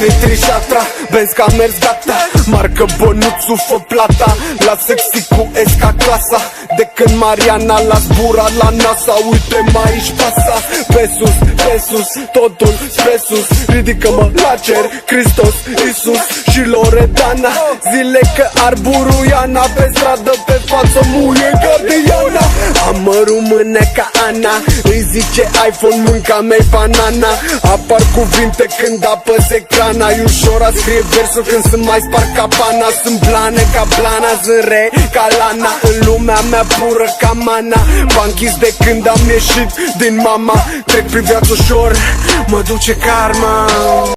Trișatra, vezi că a mers gata. Marcă bănuțul, fă plata. La sexy cu esca clasa. De când Mariana l-a zburat la NASA. Uite-mă aici pasa. Pe sus, totul spre sus. Ridică-mă la cer, Hristos, Iisus și Loredana. Zile că Arburuiana. Pe stradă, pe față, muie gardiana. Am mărul mână ca Ana. Îi zice iPhone, mânca mea banana. Apar cuvinte când apăs ecrana. E ușor a scrie versul când sunt mai spar ca pana. Sunt blană ca blana, sunt re ca Lana. În lumea mea pură ca mana. M-am închis de când am ieșit din mama. Trec prin viață ușor, mă duce karma.